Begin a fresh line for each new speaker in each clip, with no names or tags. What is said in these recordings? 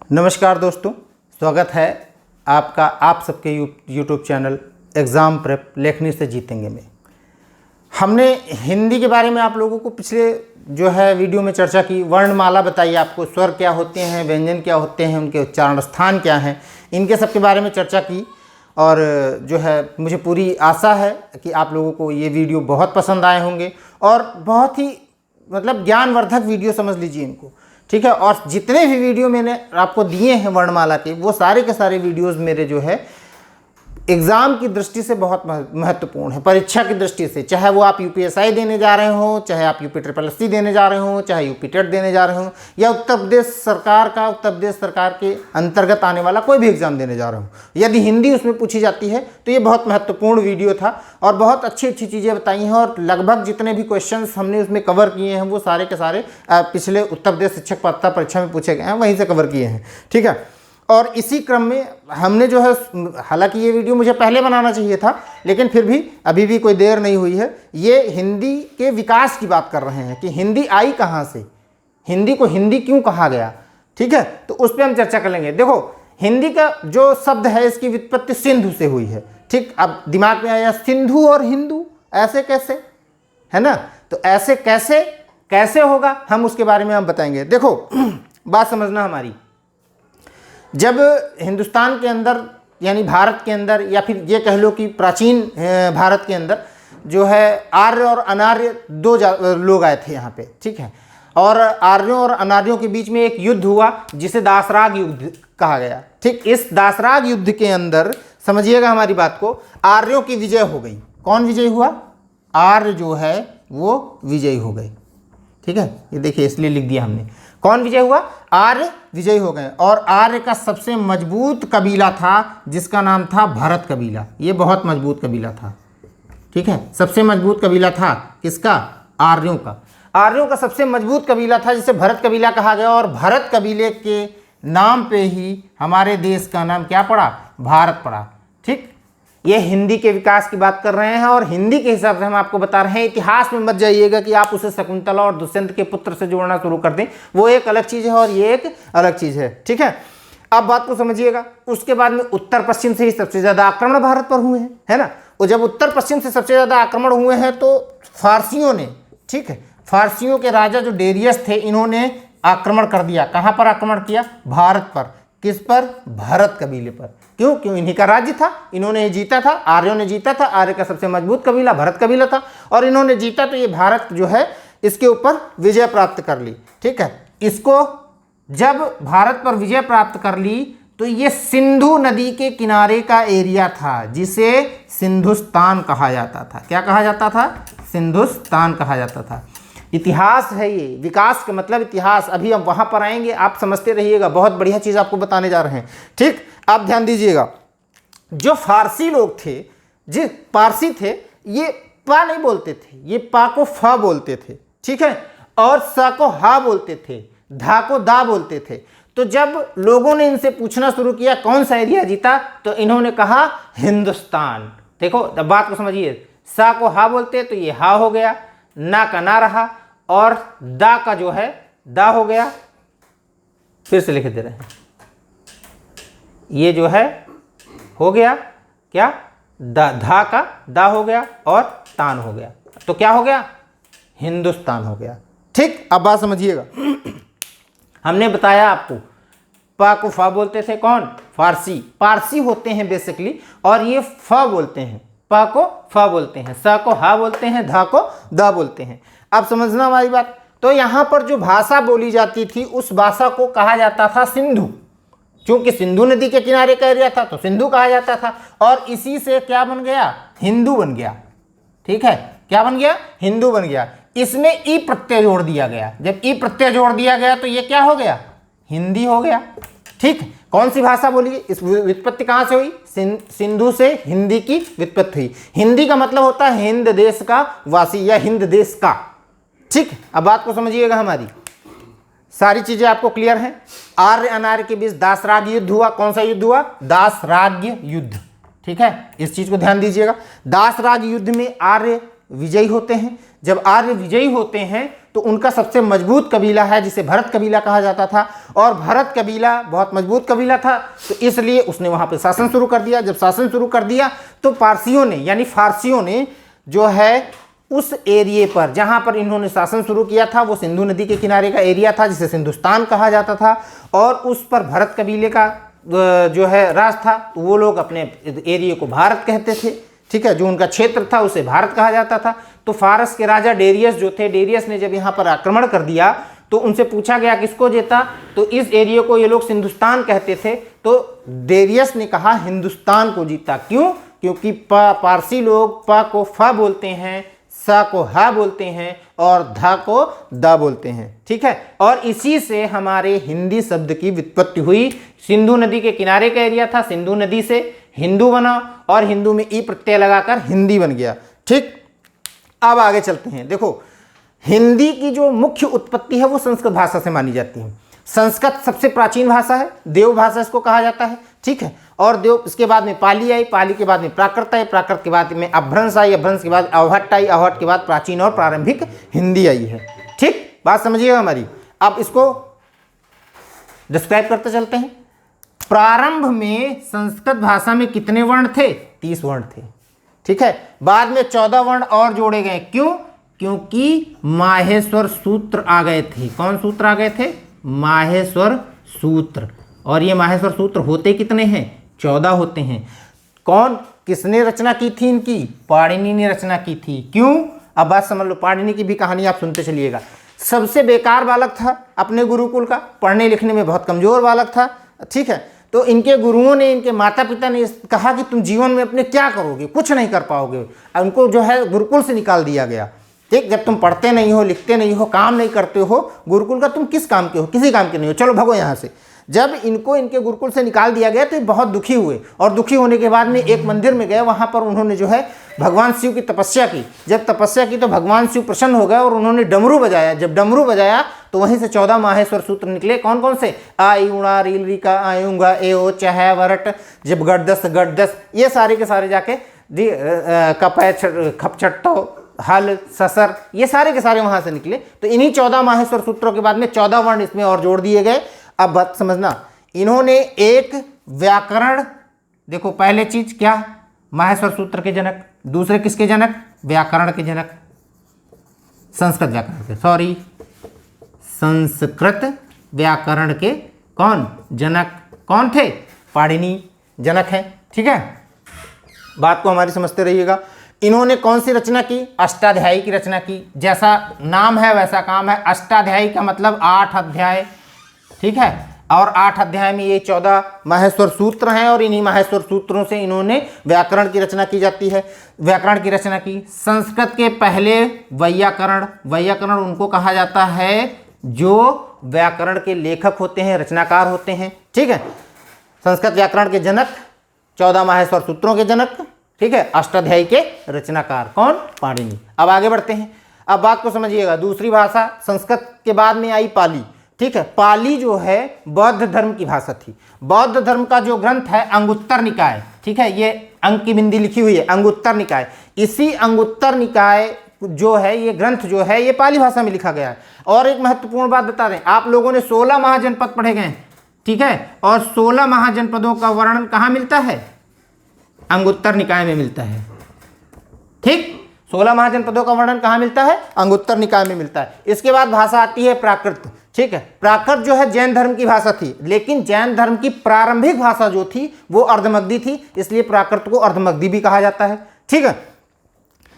नमस्कार दोस्तों, स्वागत है आपका आप सबके यूट्यूब चैनल एग्ज़ाम प्रेप लेखनी से जीतेंगे में। हमने हिंदी के बारे में आप लोगों को पिछले वीडियो में चर्चा की। वर्णमाला बताइए आपको, स्वर क्या होते हैं, व्यंजन क्या होते हैं, उनके उच्चारण स्थान क्या हैं, इनके सब के बारे में चर्चा की। और मुझे पूरी आशा है कि आप लोगों को ये वीडियो बहुत पसंद आए होंगे और बहुत ही ज्ञानवर्धक वीडियो समझ लीजिए इनको, ठीक है। और जितने भी वीडियो मैंने आपको दिए हैं वर्णमाला के, वो सारे के सारे वीडियोस मेरे एग्ज़ाम की दृष्टि से बहुत महत्वपूर्ण है, परीक्षा की दृष्टि से। चाहे वो आप यूपीएसआई देने जा रहे हो, चाहे आप यूपी SSC देने जा रहे हो, चाहे यूपी टेट देने जा रहे हो, या उत्तर प्रदेश सरकार के अंतर्गत आने वाला कोई भी एग्ज़ाम देने जा रहे हो, यदि हिंदी उसमें पूछी जाती है तो ये बहुत महत्वपूर्ण वीडियो था और बहुत अच्छी अच्छी चीज़ें बताई हैं। और लगभग जितने भी क्वेश्चन हमने उसमें कवर किए हैं वो सारे के सारे पिछले उत्तर प्रदेश शिक्षक पात्रता परीक्षा में पूछे गए हैं, वहीं से कवर किए हैं, ठीक है। और इसी क्रम में हमने हालांकि ये वीडियो मुझे पहले बनाना चाहिए था, लेकिन फिर भी अभी भी कोई देर नहीं हुई है। ये हिंदी के विकास की बात कर रहे हैं कि हिंदी आई कहाँ से, हिंदी को हिंदी क्यों कहा गया, ठीक है। तो उस पर हम चर्चा कर लेंगे। देखो, हिंदी का जो शब्द है इसकी व्युत्पत्ति सिंधु से हुई है, ठीक। अब दिमाग में आया सिंधु और हिंदू, ऐसे कैसे, है ना। तो ऐसे कैसे होगा, हम उसके बारे में हम बताएंगे। देखो बात समझना हमारी, जब हिंदुस्तान के अंदर यानी भारत के अंदर, या फिर ये कह लो कि प्राचीन भारत के अंदर आर्य और अनार्य दो लोग आए थे यहाँ पे, ठीक है। और आर्यों और अनार्यों के बीच में एक युद्ध हुआ जिसे दासराग युद्ध कहा गया, ठीक। इस दासराग युद्ध के अंदर समझिएगा हमारी बात को, आर्यों की विजय हो गई। कौन विजय हुआ? आर्य वो विजयी हो गए, ठीक है। ये देखिए इसलिए लिख दिया हमने, कौन विजय हुआ? आर्य विजयी हो गए। और आर्य का सबसे मजबूत कबीला था जिसका नाम था भरत कबीला। ये बहुत मजबूत कबीला था, ठीक है। सबसे मजबूत कबीला था किसका? आर्यों का। आर्यों का सबसे मजबूत कबीला था जिसे भरत कबीला कहा गया। और भरत कबीले के नाम पे ही हमारे देश का नाम क्या पड़ा? भारत पड़ा, ठीक। ये हिंदी के विकास की बात कर रहे हैं और हिंदी के हिसाब से हम आपको बता रहे हैं। इतिहास में मत जाइएगा कि आप उसे शकुंतला और दुष्यंत के पुत्र से जोड़ना शुरू कर दें, वो एक अलग चीज़ है और ये एक अलग चीज़ है, ठीक है। अब बात को समझिएगा। उसके बाद में उत्तर पश्चिम से ही सबसे ज़्यादा आक्रमण भारत पर हुए हैं, है ना। और जब उत्तर पश्चिम से सबसे ज़्यादा आक्रमण हुए हैं तो फारसियों ने, ठीक है, फारसियों के राजा जो डेरियस थे, इन्होंने आक्रमण कर दिया। कहाँ पर आक्रमण किया? भारत पर। किस पर? भरत कबीले पर। क्यों? इन्हीं का राज्य था, इन्होंने ही जीता था, आर्यों ने जीता था। आर्य का सबसे मजबूत कबीला भरत कबीला था और इन्होंने जीता, तो ये भारत इसके ऊपर विजय प्राप्त कर ली, ठीक है। इसको जब भारत पर विजय प्राप्त कर ली तो ये सिंधु नदी के किनारे का एरिया था जिसे सिंधुस्तान कहा जाता था। क्या कहा जाता था? सिंधुस्तान कहा जाता था। इतिहास है ये, विकास का मतलब इतिहास। अभी हम वहाँ पर आएंगे, आप समझते रहिएगा, बहुत बढ़िया चीज़ आपको बताने जा रहे हैं, ठीक। आप ध्यान दीजिएगा, जो फारसी लोग थे, जो पारसी थे, ये पा नहीं बोलते थे, ये पा को फा बोलते थे, ठीक है। और सा को हा बोलते थे, धा को दा बोलते थे। तो जब लोगों ने इनसे पूछना शुरू किया कौन सा एरिया जीता, तो इन्होंने कहा हिंदुस्तान। देखो बात को समझिए, सा को हा बोलते तो ये हा हो गया, ना का ना रहा, और दा का दा हो गया। फिर से लिख दे रहे हैं, ये हो गया क्या? धा का दा हो गया और तान हो गया, तो क्या हो गया? हिंदुस्तान हो गया, ठीक। अब बात समझिएगा, हमने बताया आपको पा को फा बोलते थे, कौन? पारसी होते हैं बेसिकली, और ये फा बोलते हैं, पा को फा बोलते हैं, सा को हा बोलते हैं, धा को दा बोलते हैं। अब समझना हमारी बात। तो यहाँ पर जो भाषा बोली जाती थी उस भाषा को कहा जाता था सिंधु। क्योंकि सिंधु नदी के किनारे का एरिया था तो सिंधु कहा जाता था। और इसी से क्या बन गया? हिंदू बन गया, ठीक है। क्या बन गया? हिंदू बन गया। इसमें ई प्रत्यय जोड़ दिया गया। जब ई प्रत्यय जोड़ दिया गया तो ये क्या हो गया? हिंदी हो गया, ठीक। कौन सी भाषा बोली? इस व्युत्पत्ति कहाँ से हुई? सिंधु से हिंदी की व्युत्पत्ति हुई। हिंदी का मतलब होता है हिंद देश का वासी या हिंद देश का, ठीक। अब बात को समझिएगा, हमारी सारी चीजें आपको क्लियर हैं। आर्य अनार्य के बीच दासराग युद्ध हुआ। कौन सा युद्ध हुआ? दासराग्य युद्ध, ठीक है। इस चीज को ध्यान दीजिएगा। दासराग युद्ध में आर्य विजयी होते हैं। जब आर्य विजयी होते हैं तो उनका सबसे मजबूत कबीला है जिसे भरत कबीला कहा जाता था, और भरत कबीला बहुत मजबूत कबीला था, तो इसलिए उसने वहाँ पे शासन शुरू कर दिया। जब शासन शुरू कर दिया तो पारसियों ने यानी फारसियों ने जो है उस एरिए पर जहाँ पर इन्होंने शासन शुरू किया था वो सिंधु नदी के किनारे का एरिया था जिसे सिंधुस्तान कहा जाता था, और उस पर भरत कबीले का जो है राज था। तो वो लोग अपने एरिया को भारत कहते थे, ठीक है, जो उनका क्षेत्र था उसे भारत कहा जाता था। तो फारस के राजा डेरियस जो थे, डेरियस ने जब यहाँ पर आक्रमण कर दिया तो उनसे पूछा गया किसको जीता, तो इस एरिया को ये लोग सिंधुस्तान कहते थे, तो डेरियस ने कहा हिंदुस्तान को जीता। क्यों? क्योंकि पारसी लोग प को फ बोलते हैं, सा को हा बोलते हैं और धा को दा बोलते हैं, ठीक है। और इसी से हमारे हिंदी शब्द की व्युत्पत्ति हुई। सिंधु नदी के किनारे का एरिया था, सिंधु नदी से हिंदू बना और हिंदू में ई प्रत्यय लगाकर हिंदी बन गया, ठीक। अब आगे चलते हैं। देखो, हिंदी की जो मुख्य उत्पत्ति है वो संस्कृत भाषा से मानी जाती है। संस्कृत सबसे प्राचीन भाषा है, देव भाषा इसको कहा जाता है, ठीक है। और देव, इसके बाद में पाली आई, पाली के बाद में प्राकृत आई, प्राकृत के बाद में अपभ्रंश आई, अपभ्रंश के बाद अवहट्ट आई, अवहट्ट के बाद प्राचीन और प्रारंभिक हिंदी आई है, ठीक। बात समझिएगा हमारी। अब इसको डिस्क्राइब करते चलते हैं। प्रारंभ में संस्कृत भाषा में कितने वर्ण थे? 30 वर्ण थे, ठीक है। बाद में 14 वर्ण और जोड़े गए। क्यों? क्योंकि माहेश्वर सूत्र आ गए थे। कौन सूत्र आ गए थे? माहेश्वर सूत्र। और ये माहेश्वर सूत्र होते कितने हैं? 14 होते हैं। कौन, किसने रचना की थी इनकी? पाणिनि ने रचना की थी। क्यों? अब बात समझ लो, पाणिनि की भी कहानी आप सुनते चलिएगा। सबसे बेकार बालक था अपने गुरुकुल का, पढ़ने लिखने में बहुत कमजोर बालक था, ठीक है। तो इनके गुरुओं ने, इनके माता पिता ने कहा कि तुम जीवन में अपने क्या करोगे, कुछ नहीं कर पाओगे। उनको जो है गुरुकुल से निकाल दिया गया, ठीक। जब तुम पढ़ते नहीं हो, लिखते नहीं हो, काम नहीं करते हो गुरुकुल का, तुम किस काम के हो? किसी काम के नहीं हो, चलो भगो यहाँ से। जब इनको इनके गुरुकुल से निकाल दिया गया तो ये बहुत दुखी हुए, और दुखी होने के बाद में एक मंदिर में गए। वहाँ पर उन्होंने जो है भगवान शिव की तपस्या की। जब तपस्या की तो भगवान शिव प्रसन्न हो गए और उन्होंने डमरू बजाया। जब डमरू बजाया तो वहीं से 14 माहेश्वर सूत्र निकले। कौन कौन से? आ उणा रील रिका आयुंगा ए ओ चह वरट जब गड्डस, ये सारे के सारे जाके कपय खपचट्टो हल ससर, ये सारे के सारे वहाँ से निकले। तो इन्हीं 14 माहेश्वर सूत्रों के बाद में 14 वर्ण इसमें और जोड़ दिए गए। अब बात समझना, इन्होंने एक व्याकरण, देखो पहले चीज क्या? माहेश्वर सूत्र के जनक। दूसरे किसके जनक? व्याकरण के जनक, संस्कृत व्याकरण के, संस्कृत व्याकरण के कौन जनक? कौन थे? पाणिनि जनक है, ठीक है। बात को हमारी समझते रहिएगा। इन्होंने कौन सी रचना की? अष्टाध्यायी की रचना की। जैसा नाम है वैसा काम है। अष्टाध्यायी का मतलब 8 अध्याय, ठीक है। और 8 अध्याय में ये 14 माहेश्वर सूत्र हैं, और इन्हीं माहेश्वर सूत्रों से इन्होंने व्याकरण की रचना की जाती है। व्याकरण की रचना की। संस्कृत के पहले वैयाकरण उनको कहा जाता है जो व्याकरण के लेखक होते हैं, रचनाकार होते हैं, ठीक है। संस्कृत व्याकरण के जनक, 14 माहेश्वर सूत्रों के जनक, ठीक है। अष्टाध्यायी के रचनाकार कौन? पाणिनि। अब आगे बढ़ते हैं। अब बात को समझिएगा। दूसरी भाषा संस्कृत के बाद में आई पाली, ठीक है। पाली जो है बौद्ध धर्म की भाषा थी। बौद्ध धर्म का जो ग्रंथ है अंगुत्तर निकाय, ठीक है, ये अंक की बिंदी लिखी हुई है, अंगुत्तर निकाय। इसी अंगुत्तर निकाय जो है, ये ग्रंथ जो है, ये पाली भाषा में लिखा गया है। और एक महत्वपूर्ण बात बता दें, आप लोगों ने 16 महाजनपद पढ़े गए, ठीक है। और 16 महाजनपदों का वर्णन कहाँ मिलता है? अंगुत्तर निकाय में मिलता है, ठीक। 16 महाजनपदों का वर्णन कहाँ मिलता है? अंगुत्तर निकाय में मिलता है। इसके बाद भाषा आती है प्राकृत, ठीक है। प्राकृत जो है जैन धर्म की भाषा थी, लेकिन जैन धर्म की प्रारंभिक भाषा जो थी वो अर्धमगधी थी, इसलिए प्राकृत को अर्धमगधी भी कहा जाता है, ठीक है।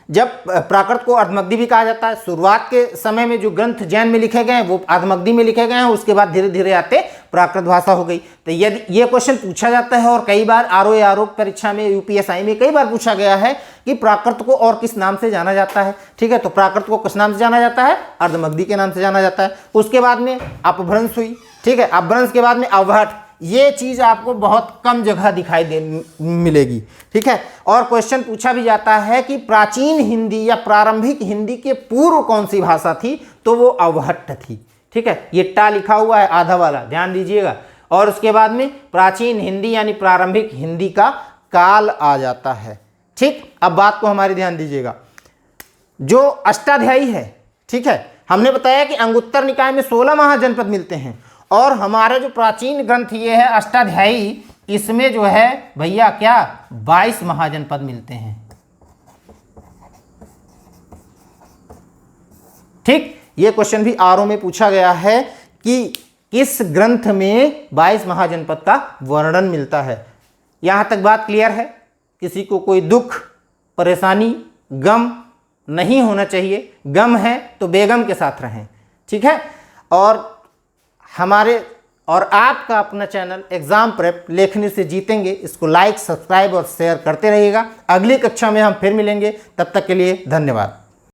जब प्राकृत को अर्धमगधी भी कहा जाता है, शुरुआत के समय में जो ग्रंथ जैन में लिखे गए हैं वो अर्धमगधी में लिखे गए हैं, उसके बाद धीरे धीरे आते प्राकृत भाषा हो गई। तो यदि ये क्वेश्चन पूछा जाता है, और कई बार आरओ परीक्षा में, यूपीएसआई में कई बार पूछा गया है कि प्राकृत को और किस नाम से जाना जाता है, ठीक है। तो प्राकृत को किस नाम से जाना जाता है? अर्धमगधी के नाम से जाना जाता है। उसके बाद में अपभ्रंश हुई, ठीक है। अपभ्रंश के बाद में अवहट्ट। ये चीज़ आपको बहुत कम जगह दिखाई मिलेगी, ठीक है। और क्वेश्चन पूछा भी जाता है कि प्राचीन हिंदी या प्रारंभिक हिंदी के पूर्व कौन सी भाषा थी, तो वो अवहट्ट थी, ठीक है। ये टा लिखा हुआ है आधा वाला, ध्यान दीजिएगा। और उसके बाद में प्राचीन हिंदी यानी प्रारंभिक हिंदी का काल आ जाता है, ठीक। अब बात को हमारी ध्यान दीजिएगा। जो अष्टाध्यायी है, ठीक है, हमने बताया कि अंगुत्तर निकाय में 16 महाजनपद मिलते हैं, और हमारा जो प्राचीन ग्रंथ ये है अष्टाध्यायी, इसमें जो है भैया क्या 22 महाजनपद मिलते हैं। ठीक, ये क्वेश्चन भी आरओ में पूछा गया है कि किस ग्रंथ में 22 महाजनपद का वर्णन मिलता है। यहां तक बात क्लियर है? किसी को कोई दुख, परेशानी, गम नहीं होना चाहिए। गम है तो बेगम के साथ रहें, ठीक है। और हमारे और आपका अपना चैनल एग्जाम प्रेप लेखनी से जीतेंगे, इसको लाइक, सब्सक्राइब और शेयर करते रहिएगा। अगली कक्षा में हम फिर मिलेंगे, तब तक के लिए धन्यवाद।